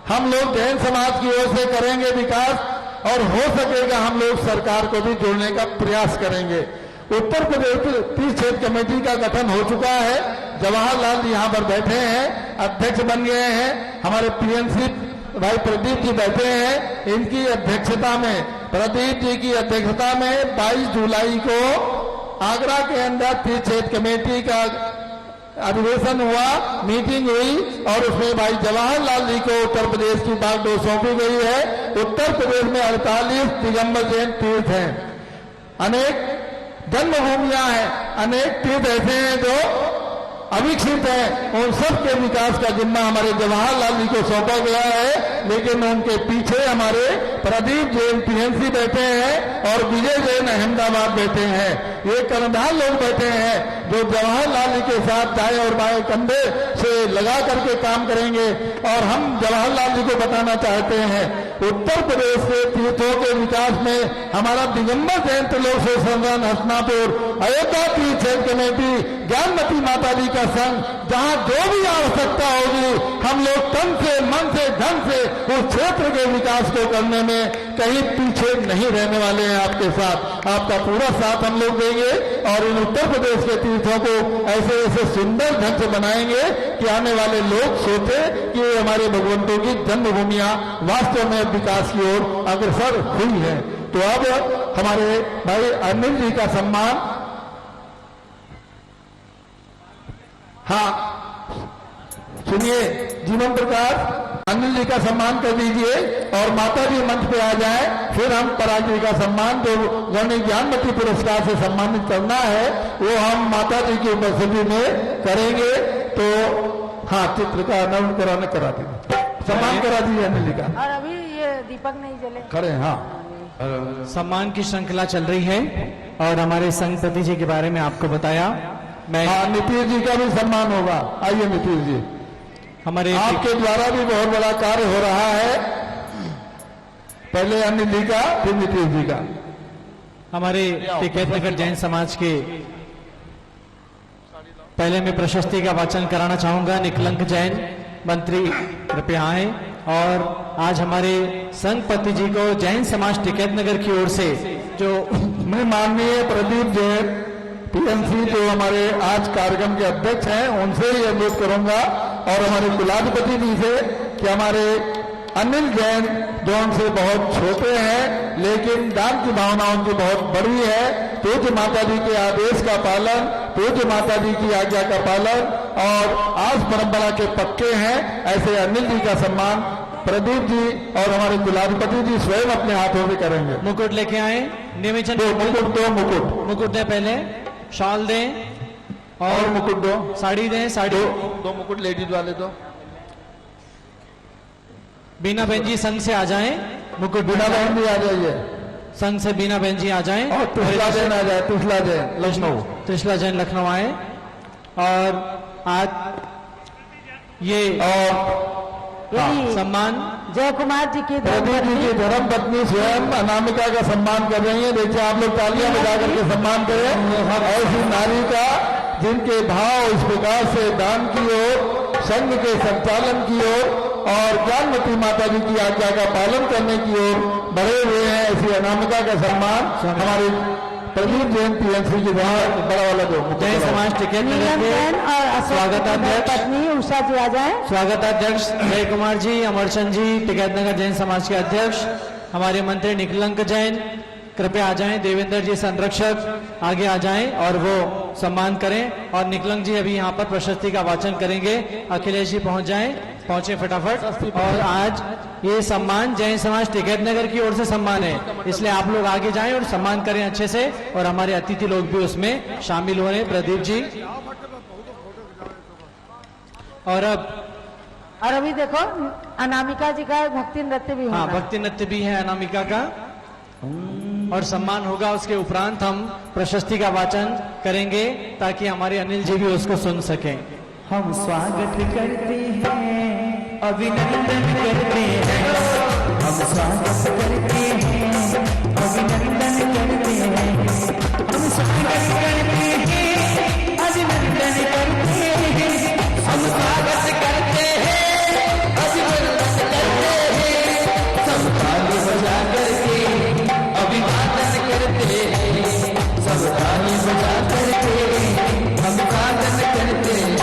हम लोग जैन समाज की ओर से करेंगे विकास और हो सकेगा हम लोग सरकार को भी जोड़ने का प्रयास करेंगे। उत्तर प्रदेश तीर्थ क्षेत्र कमेटी का गठन हो चुका है। जवाहरलाल जी यहाँ पर बैठे हैं, अध्यक्ष बन गए हैं। हमारे पीएनसी भाई प्रदीप जी बैठे हैं, इनकी अध्यक्षता में, प्रदीप जी की अध्यक्षता में 22 जुलाई को आगरा के अंदर तीर्थ क्षेत्र कमेटी का अधिवेशन हुआ, मीटिंग हुई और उसमें भाई जवाहरलाल जी को उत्तर प्रदेश की बागडोर सौंपी गई है। उत्तर प्रदेश में 48 दिगंबर जैन तीर्थ हैं, अनेक जन्मभूमियां हैं, अनेक तीर्थ ऐसे हैं जो अविकसित है। उन सब के विकास का जिम्मा हमारे जवाहरलाल जी को सौंपा गया है। लेकिन उनके पीछे हमारे प्रदीप जैन पीएनसी बैठे हैं और विजय जैन अहमदाबाद बैठे हैं। ये कर्णधार लोग बैठे हैं जो जवाहरलाल जी के साथ दाएं और बाएं कंधे से लगा करके काम करेंगे। और हम जवाहरलाल जी को बताना चाहते हैं, उत्तर प्रदेश से तीर्थों के विकास में हमारा दिगंबर जैन त्रिलोक से संस्थान हसनापुर, अयोध्या तीर्थ क्षेत्र कमेटी, ज्ञानमती माता जी का संघ, जहां जो भी आवश्यकता होगी हम लोग तन से, मन से, धन से उस क्षेत्र के विकास को करने में कहीं पीछे नहीं रहने वाले हैं। आपके साथ, आपका पूरा साथ हम लोग देंगे और इन उत्तर प्रदेश के तीर्थों को ऐसे ऐसे सुंदर ढंग से बनाएंगे कि आने वाले लोग सोचे कि ये हमारे भगवंतों की जन्मभूमियां वास्तव में विकास की ओर अग्रसर हुई है। तो अब हमारे भाई अनिल जी का सम्मान, हाँ सुनिए, जीवन प्रकाश अनिल जी का सम्मान कर दीजिए और माता जी मंच पे आ जाए। फिर हम पराग जी का सम्मान जो गौरव ज्ञानमती पुरस्कार से सम्मानित करना है वो हम माता जी की उपस्थिति में करेंगे। तो हाँ, चित्र का अनावरण कराने करा दीजिए, सम्मान करा दीजिए अनिल जी का। और अभी ये दीपक नहीं जले, खड़े, हाँ। सम्मान की श्रृंखला चल रही है और हमारे संघपति जी के बारे में आपको बताया। मैं हाँ, नीतीश जी का भी सम्मान होगा। आइए नीतीश जी, हमारे आपके द्वारा भी बहुत बड़ा कार्य हो रहा है। पहले अनिल जी का, फिर नीतीश जी का। हमारे टिकैत नगर जैन समाज के पहले मैं प्रशस्ति का वाचन कराना चाहूंगा। निकलंक जैन मंत्री कृपया आए और आज हमारे संघपति जी को जैन समाज टिकैत नगर की ओर से जो मैं माननीय प्रदीप जैन पीएनसी जो हमारे आज कार्यक्रम के अध्यक्ष हैं उनसे ही अनुरोध करूंगा और हमारे कुलाधिपति जी से कि हमारे अनिल जैन जो उनसे बहुत छोटे हैं लेकिन दान की भावना उनकी बहुत बड़ी है, पूज्य माता जी के आदेश का पालन, पूज्य माता जी की आज्ञा का पालन और आज परंपरा के पक्के हैं, ऐसे अनिल जी का सम्मान प्रदीप जी और हमारे कुलाधिपति जी स्वयं अपने हाथों में करेंगे। मुकुट लेके आए, निवेचन दो मुकुट दें, पहले शॉल दें और मुकुट दो, साड़ी दें, साड़ी दो मुकुट लेडीज वाले दो। बीना बहन जी संघ से आ जाएं, मुकुट बीना बहन भी आ जाइए, संघ से बीना बहन जी आ जाएं और त्रिशला जैन आ जाए, त्रिशला जैन लखनऊ, त्रिशला जैन लखनऊ आए। और आज ये सम्मान जय कुमार जी की प्रदीप जी की धर्म पत्नी स्वयं अनामिका का सम्मान कर रही है। देखिए आप लोग तालियां बजा करके सम्मान करें। ऐसी नारी का जिनके भाव इस प्रकार से दान की ओर, संघ के संचालन की ओर और ज्ञानमती माता जी की आज्ञा का पालन करने की ओर बढ़े हुए हैं, ऐसी अनामिका का सम्मान हमारे प्रदीप जैन पीएनसी के द्वारा बड़ा वाला दो जैन समाज टिकैत नगर के और स्वागताध्यक्ष पत्नी उषा जी आ जाए। स्वागताध्यक्ष जय कुमार जी, अमरचंद जी, टिकैत नगर जैन समाज के अध्यक्ष, हमारे मंत्री निकलंक जैन कृपया आ जाएं। देवेंद्र जी संरक्षक आगे आ जाएं और वो सम्मान करें। और निकलंक जी अभी यहाँ पर प्रशस्ति का वाचन करेंगे। अखिलेश जी पहुंच जाएं, पहुंचे फटाफट। और आज ये सम्मान जैन समाज टिकैत नगर की ओर से सम्मान है, इसलिए आप लोग आगे जाएं और सम्मान करें अच्छे से, और हमारे अतिथि लोग भी उसमें शामिल हो रहे हैं। प्रदीप जी, और अभी देखो अनामिका जी का भक्ति नृत्य भी हाँ, होगा। भक्ति नृत्य भी है अनामिका का, और सम्मान होगा। उसके उपरांत हम प्रशस्ति का वाचन करेंगे ताकि हमारे अनिल जी भी उसको सुन सकें। हम स्वागत करते हैं, अभिनंदन करते हैं, हम स्वागत करते हैं, अभिनंदन करते हैं, हम स्वागत करते हैं, अभिनंदन करते हैं, हम स्वागत करते हैं, अभिनंदन करते हैं, सब ताली बजा करके अभिवादन करते हैं, सब ताली बजा करके हम स्वागत करते हैं।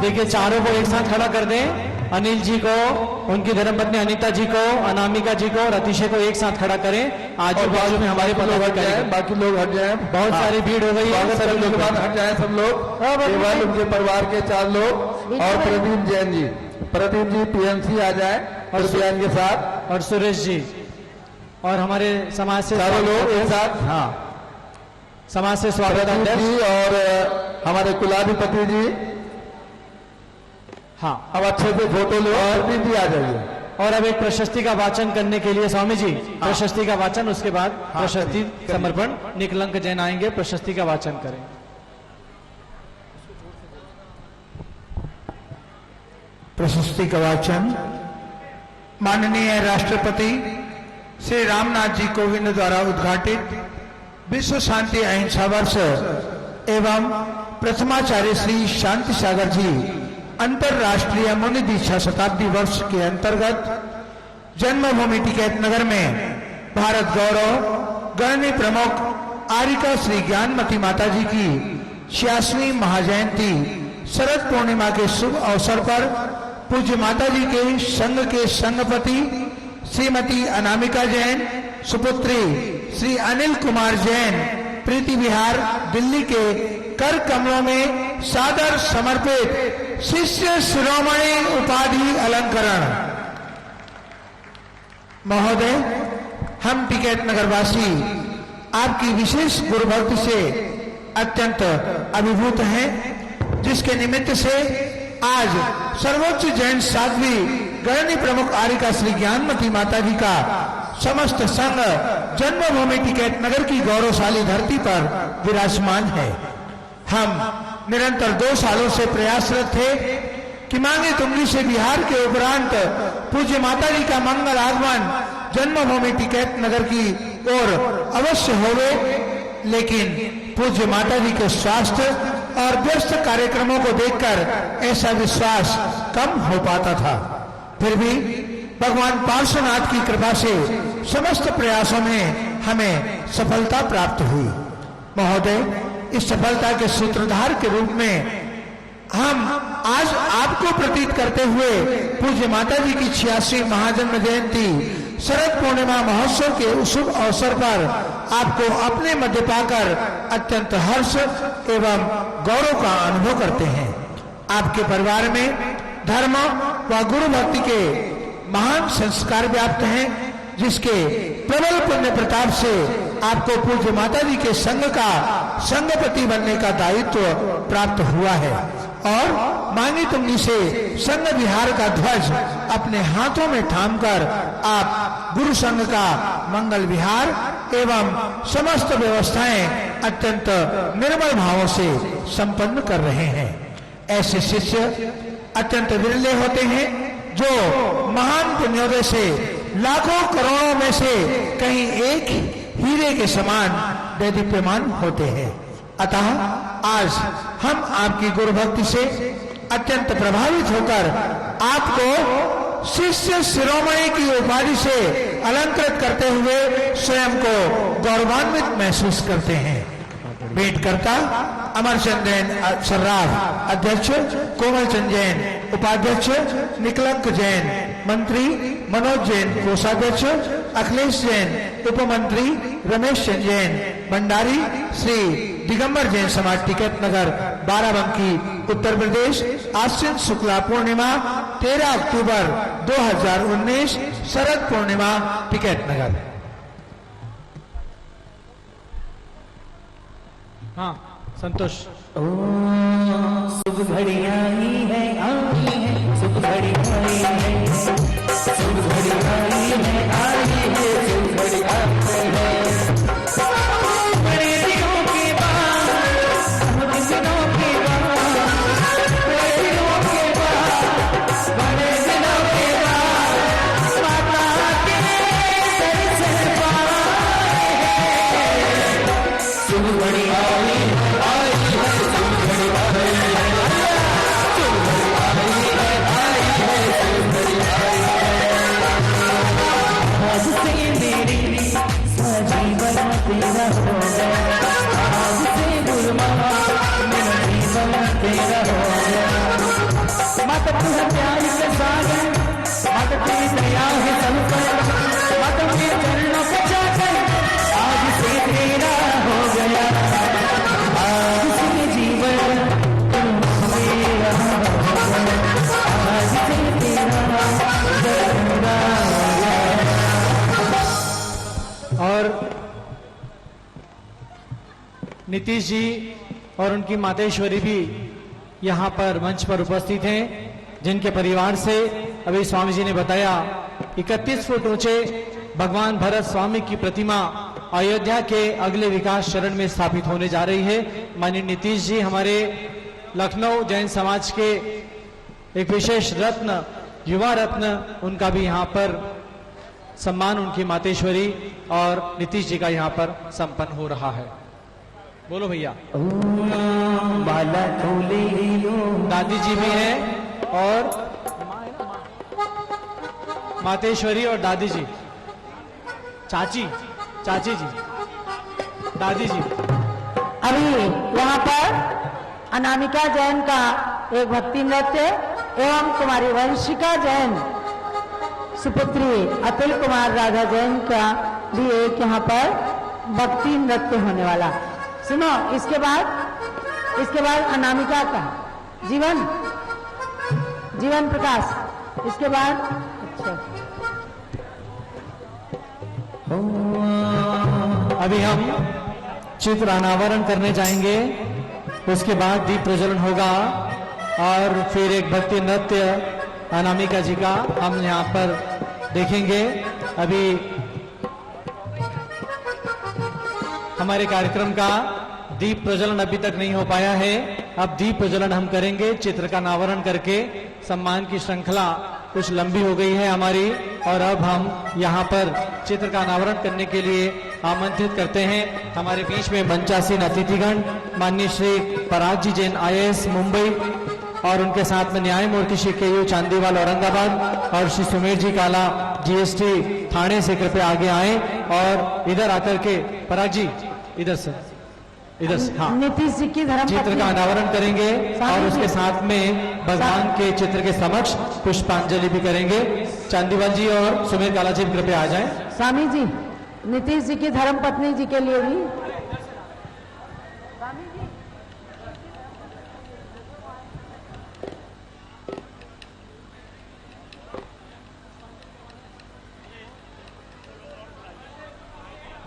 देखिए, चारों को एक साथ खड़ा कर दें। अनिल जी को, उनकी धर्मपत्नी अनीता जी को, अनामिका जी को और अतिशय को एक साथ खड़ा करें। आजू बाजू में हमारे पदाधिकारी, बाकी लोग हट जाएं। बहुत सारी भीड़ हो गई है, सभी लोग हट जाएं सब लोग, केवल उनके परिवार के 4 लोग और प्रदीप जैन जी, प्रदीप जी पीएमसी आ जाए और जैन के साथ, और सुरेश जी, और हमारे समाज से चारों लोग एक साथ। हाँ, समाज से स्वागत प्रदीप अध्यक्ष। जी और हमारे कुलाधिपति जी, हाँ, अब अच्छे से फोटो लो और प्रदीप जी आ जाइए। और अब एक प्रशस्ति का वाचन करने के लिए स्वामी जी, प्रशस्ति का वाचन, उसके बाद प्रशस्ति समर्पण। निकलंक जैन आएंगे, प्रशस्ति का वाचन करें। प्रशस्ति का वाचन माननीय राष्ट्रपति श्री रामनाथ जी कोविंद द्वारा उद्घाटित विश्व शांति अहिंसा वर्ष एवं प्रथमाचार्य श्री शांति सागर जी अंतरराष्ट्रीय मुनि दीक्षा शताब्दी वर्ष के अंतर्गत जन्मभूमि टिकैत नगर में भारत गौरव गणनी प्रमुख आरिका श्री ज्ञानमती माता जी की 86वीं महाजयंती शरद पूर्णिमा के शुभ अवसर पर पूज्य माता जी के संघ के संघपति श्रीमती अनामिका जैन, सुपुत्री श्री अनिल कुमार जैन, प्रीति विहार दिल्ली के कर कमलों में सादर समर्पित शिष्य शिरोमणि उपाधि अलंकरण। महोदय, हम टिकैत नगरवासी आपकी विशेष गुरुभक्ति से अत्यंत अभिभूत हैं, जिसके निमित्त से आज सर्वोच्च जैन साध्वी गणनी प्रमुख आरिका श्री ज्ञानमती माता जी का समस्त संघ जन्मभूमि टिकैत नगर की गौरवशाली धरती पर विराजमान है। हम निरंतर 2 सालों से प्रयासरत थे कि मांगे तुंगी से बिहार के उपरांत पूज्य माता जी का मंगल आगमन जन्मभूमि टिकैत नगर की ओर अवश्य होवे, लेकिन पूज्य माता जी के स्वास्थ्य और व्यस्त कार्यक्रमों को देखकर ऐसा विश्वास कम हो पाता था। फिर भी भगवान पार्श्वनाथ की कृपा से समस्त प्रयासों में हमें सफलता प्राप्त हुई। महोदय, इस सफलता के सूत्रधार के रूप में हम आज आपको प्रतीत करते हुए पूज्य माता जी की 86वीं महाजन्म जयंती शरद पूर्णिमा महोत्सव के उस शुभ अवसर पर आपको अपने मध्य पाकर अत्यंत हर्ष एवं गौरव का अनुभव करते हैं। आपके परिवार में धर्म व गुरु भक्ति के महान संस्कार व्याप्त हैं, जिसके प्रबल पुण्य प्रताप से आपको पूज्य माता जी के संघ का संघपति बनने का दायित्व प्राप्त हुआ है और मांगी तुंगी से संघ विहार का ध्वज अपने हाथों में थामकर आप गुरु संघ का मंगल विहार एवं समस्त व्यवस्थाएं अत्यंत निर्मल भावों से संपन्न कर रहे हैं। ऐसे शिष्य अत्यंत विरले होते हैं जो महान पुण्योदय से लाखों करोड़ों में से कहीं एक हीरे के समान दैदीप्यमान होते हैं। अतः आज हम आपकी गुरु भक्ति से अत्यंत प्रभावित होकर आपको शिष्य शिरोमणि की उपाधि से अलंकृत करते हुए स्वयं को गौरवान्वित महसूस करते हैं। भेंटकर्ता अमरचंद जैन सर्राफ अध्यक्ष, कोमलचंद जैन उपाध्यक्ष, निकलंक जैन मंत्री, मनोज जैन कोषाध्यक्ष, अखिलेश जैन उपमंत्री, रमेश चंद जैन भंडारी, श्री दिगंबर जैन समाज टिकैत नगर बाराबंकी उत्तर प्रदेश। आश्विन शुक्ला पूर्णिमा 13 अक्टूबर 2019 शरद पूर्णिमा टिकैत नगर। हाँ संतोष। ओ शुभ घड़ी आई है शुभ घड़ी आई है शुभ घड़ी आई है शुभ घड़ी आई है। बड़े दिनों के बाद बड़े दिनों के बाद बड़े दिनों के बाद बड़े दिनों के बाद माता के दर्शन पाए शुभ घड़ी आई है शुभ घड़ी आई है शुभ घड़ी आई है शुभ घड़ी आई है। आज से मेरी सजीवन तेरा हो गया आज से गुरमा मेरा जीवन तेरा हो गया। माता तुझे प्यार से सागर माता तेरी दया है सब पर माता के चरणों को जाकर आज से तेरा हो गया आज से जीवन मेरा हो गया आज से तेरा हो और नीतीश जी और उनकी मातेश्वरी भी यहाँ पर मंच पर उपस्थित हैं, जिनके परिवार से अभी स्वामी जी ने बताया 31 फुट ऊंचे भगवान भरत स्वामी की प्रतिमा अयोध्या के अगले विकास चरण में स्थापित होने जा रही है। माननीय नीतीश जी हमारे लखनऊ जैन समाज के एक विशेष रत्न, युवा रत्न, उनका भी यहाँ पर सम्मान उनकी मातेश्वरी और नीतीश जी का यहाँ पर संपन्न हो रहा है। बोलो भैया। बाला खोले लो दादी जी भी हैं और मातेश्वरी और दादी जी, चाची चाची जी, दादी जी। अभी यहाँ पर अनामिका जैन का एक भक्ति नृत्य एवं कुमारी वंशिका जैन सुपुत्री अतुल कुमार राधा जैन का भी एक यहाँ पर भक्ति नृत्य होने वाला। सुनो, इसके बाद अनामिका का जीवन प्रकाश, इसके बाद अच्छा अभी हम चित्र अनावरण करने जाएंगे, उसके बाद दीप प्रज्वलन होगा और फिर एक भक्ति नृत्य अनामिका जी का हम यहाँ पर देखेंगे। अभी हमारे कार्यक्रम का दीप प्रज्वलन अभी तक नहीं हो पाया है, अब दीप प्रज्वलन हम करेंगे। चित्र का अनावरण करके सम्मान की श्रृंखला कुछ लंबी हो गई है हमारी, और अब हम यहाँ पर चित्र का अनावरण करने के लिए आमंत्रित करते हैं हमारे बीच में मंचासीन अतिथिगण माननीय श्री पराग जी जैन IAS मुंबई और उनके साथ में न्यायमूर्ति श्री KU चांदीवाल औरंगाबाद और श्री सुमेर जी काला GST थाने से कृपया आगे आए और इधर आकर के पराग जी इधर से हाँ नीतीश जी की धर्म चित्र का अनावरण करेंगे और उसके साथ में भगवान के चित्र के समक्ष पुष्पांजलि भी करेंगे। चांदीवाल जी और सुमेर काला जी कृपया आ जाएं। स्वामी जी नीतीश जी की धर्म पत्नी जी के लिए भी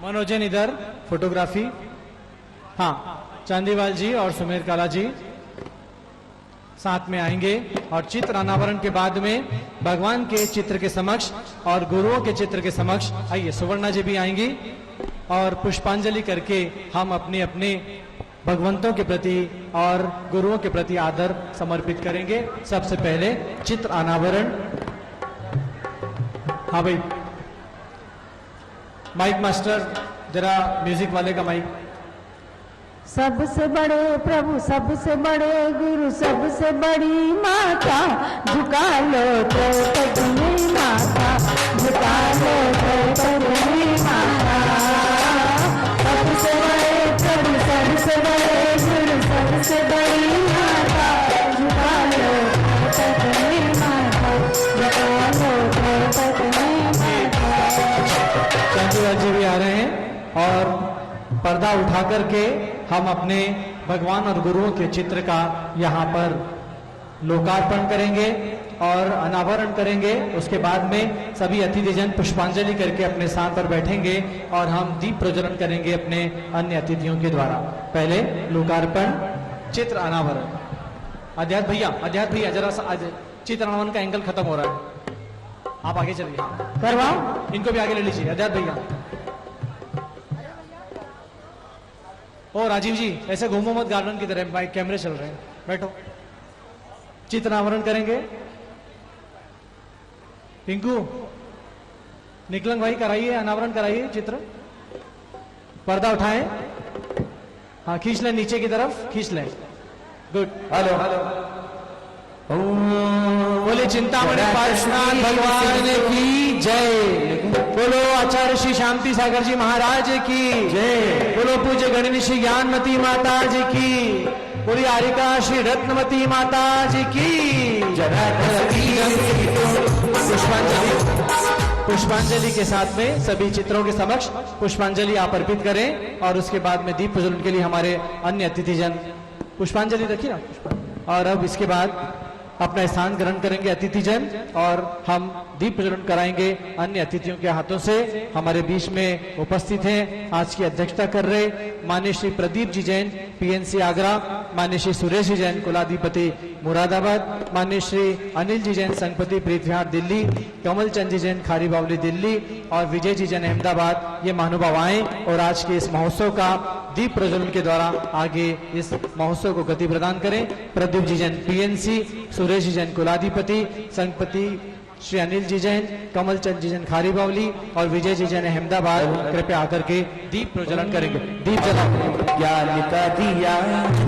मनोजन इधर फोटोग्राफी। हाँ, चांदीवाल जी और सुमेर काला जी साथ में आएंगे और चित्र अनावरण के बाद में भगवान के चित्र के समक्ष और गुरुओं के चित्र के समक्ष आइए सुवर्णा जी भी आएंगी और पुष्पांजलि करके हम अपने अपने भगवंतों के प्रति और गुरुओं के प्रति आदर समर्पित करेंगे। सबसे पहले चित्र अनावरण। हाँ भाई, माइक मास्टर जरा म्यूजिक वाले का माइक। सबसे बड़े प्रभु सबसे बड़े गुरु सबसे बड़ी माता झुका लो तो पगली माता झुका लो तो पगली माता। सबसे बड़े प्रभु सबसे बड़े गुरु सबसे बड़ी माता झुका लो तो पगली माता झुका लो तो पगली माता। चांदीवाल जी भी आ रहे हैं और पर्दा उठा करके हम अपने भगवान और गुरुओं के चित्र का यहाँ पर लोकार्पण करेंगे और अनावरण करेंगे। उसके बाद में सभी अतिथिजन पुष्पांजलि करके अपने स्थान पर बैठेंगे और हम दीप प्रज्वलन करेंगे अपने अन्य अतिथियों के द्वारा। पहले लोकार्पण, चित्र अनावरण। अध्यात्म भैया जरा सा चित्र अनावरण का एंगल खत्म हो रहा है, आप आगे चलिए। करवाओ। इनको भी आगे ले लीजिए। अध्यात्म भैया ओ राजीव जी ऐसे घूमो मत गार्डन की तरह, बाइक कैमरे चल रहे हैं, बैठो। चित्र अनावरण करेंगे। पिंकू निकलंग भाई कराइए, अनावरण कराइए चित्र। पर्दा उठाएं, हाँ खींच लें नीचे की तरफ, खींच लें। गुड। हेलो बोले चिंतामणि पार्श्वनाथ भगवान की जय। बोलो आचार्य श्री शांति सागर जी महाराज की जय। बोलो पूज्य गणेश श्री ज्ञानमती माता जी की। बोली आरिका श्री रत्नमती माता जी की। पुष्पांजलि के साथ में सभी चित्रों के समक्ष पुष्पांजलि आप अर्पित करें और उसके बाद में दीप प्रज्वलन के लिए हमारे अन्य अतिथिजन पुष्पांजलि रखिए ना। और अब इसके बाद अपना स्थान ग्रहण करेंगे अतिथिजन और हम दीप प्रज्वलन कराएंगे अन्य अतिथियों के हाथों से। हमारे बीच में उपस्थित हैं आज की अध्यक्षता कर रहे माननीय श्री प्रदीप जी जैन पीएनसी आगरा, माननीय श्री सुरेश जी जैन कुलाधिपति मुरादाबाद, माननीय श्री अनिल जी जैन संघपति प्रीत विहार दिल्ली, कमल चंद जी जैन खारी बावली दिल्ली और विजय जी जैन अहमदाबाद। ये महानुभाव आए और आज के इस महोत्सव का दीप प्रज्वलन के द्वारा आगे इस महोत्सव को गति प्रदान करें। प्रदीप जी जैन पीएनसी, सुरेश जी जैन कुलाधिपति, संघपति श्री अनिल जी जैन, कमल चंद जी जैन खारी बावली और विजय जी जैन अहमदाबाद कृपया आकर के दीप प्रज्वलन करेंगे। दीप जला ज्ञान का दिया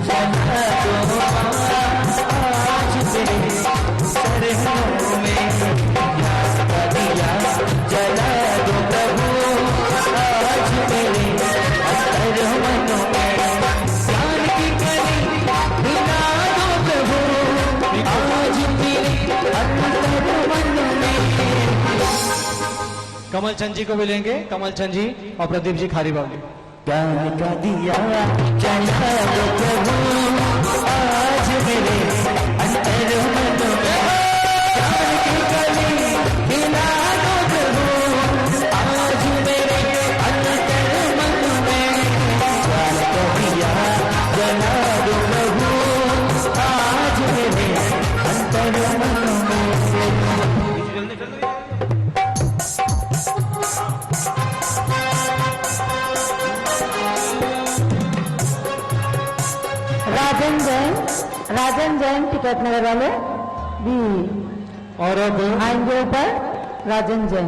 जला दो आज तेरे चरणों में। ज्ञान का दिया जला दो प्रभु आज तेरे अंतर मनों में। ज्ञान की कली दिला दो प्रभु आज तेरे अंतर मनों में। कमल चंद जी को भी लेंगे, कमल चंद जी और प्रदीप जी खारी बावली। ज्ञान का दिया जला दो प्रभु आज मेरे अंतर मनों में। ज्ञान की कली दिला दो प्रभु आज मेरे अंतर मनों में। ज्ञान का दिया जला दो प्रभु आज मेरे अंतर मनों में। राजन जैन टिकट नगर वाले भी और अब आएंगे ऊपर। राजन जैन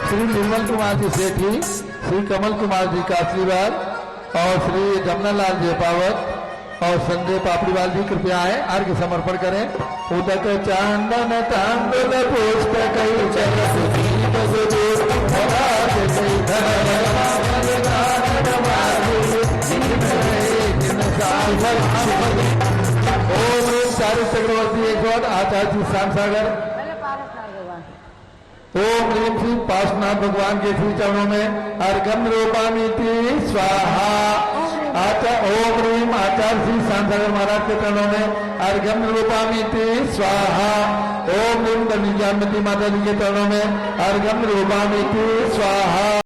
श्री निर्मल कुमार जी सेठी, श्री कमल कुमार जी का आशीर्वाद और श्री जमनालाल जी पावत और संजय पापड़ीवाल जी कृपया आए, अर्घ्य समर्पण करें। उदक चांदन तांडुल पुष्प कई चरस दीप सुदूर पराग कई धर ओम चारू चक्रवर्ती एक बार आचार्य जी श्याम सागर। ओम ह्रीम श्री पार्श्वनाथ भगवान के श्री चरणों में अर्घम रूपामिति स्वाहा। ओम ह्रीम आचार्य श्री शांतागर महाराज के चरणों में अर्घम रूपामिति स्वाहा। ओम ह्रीम गणिजामती माता जी के चरणों में अर्घम रूपामिति स्वाहा।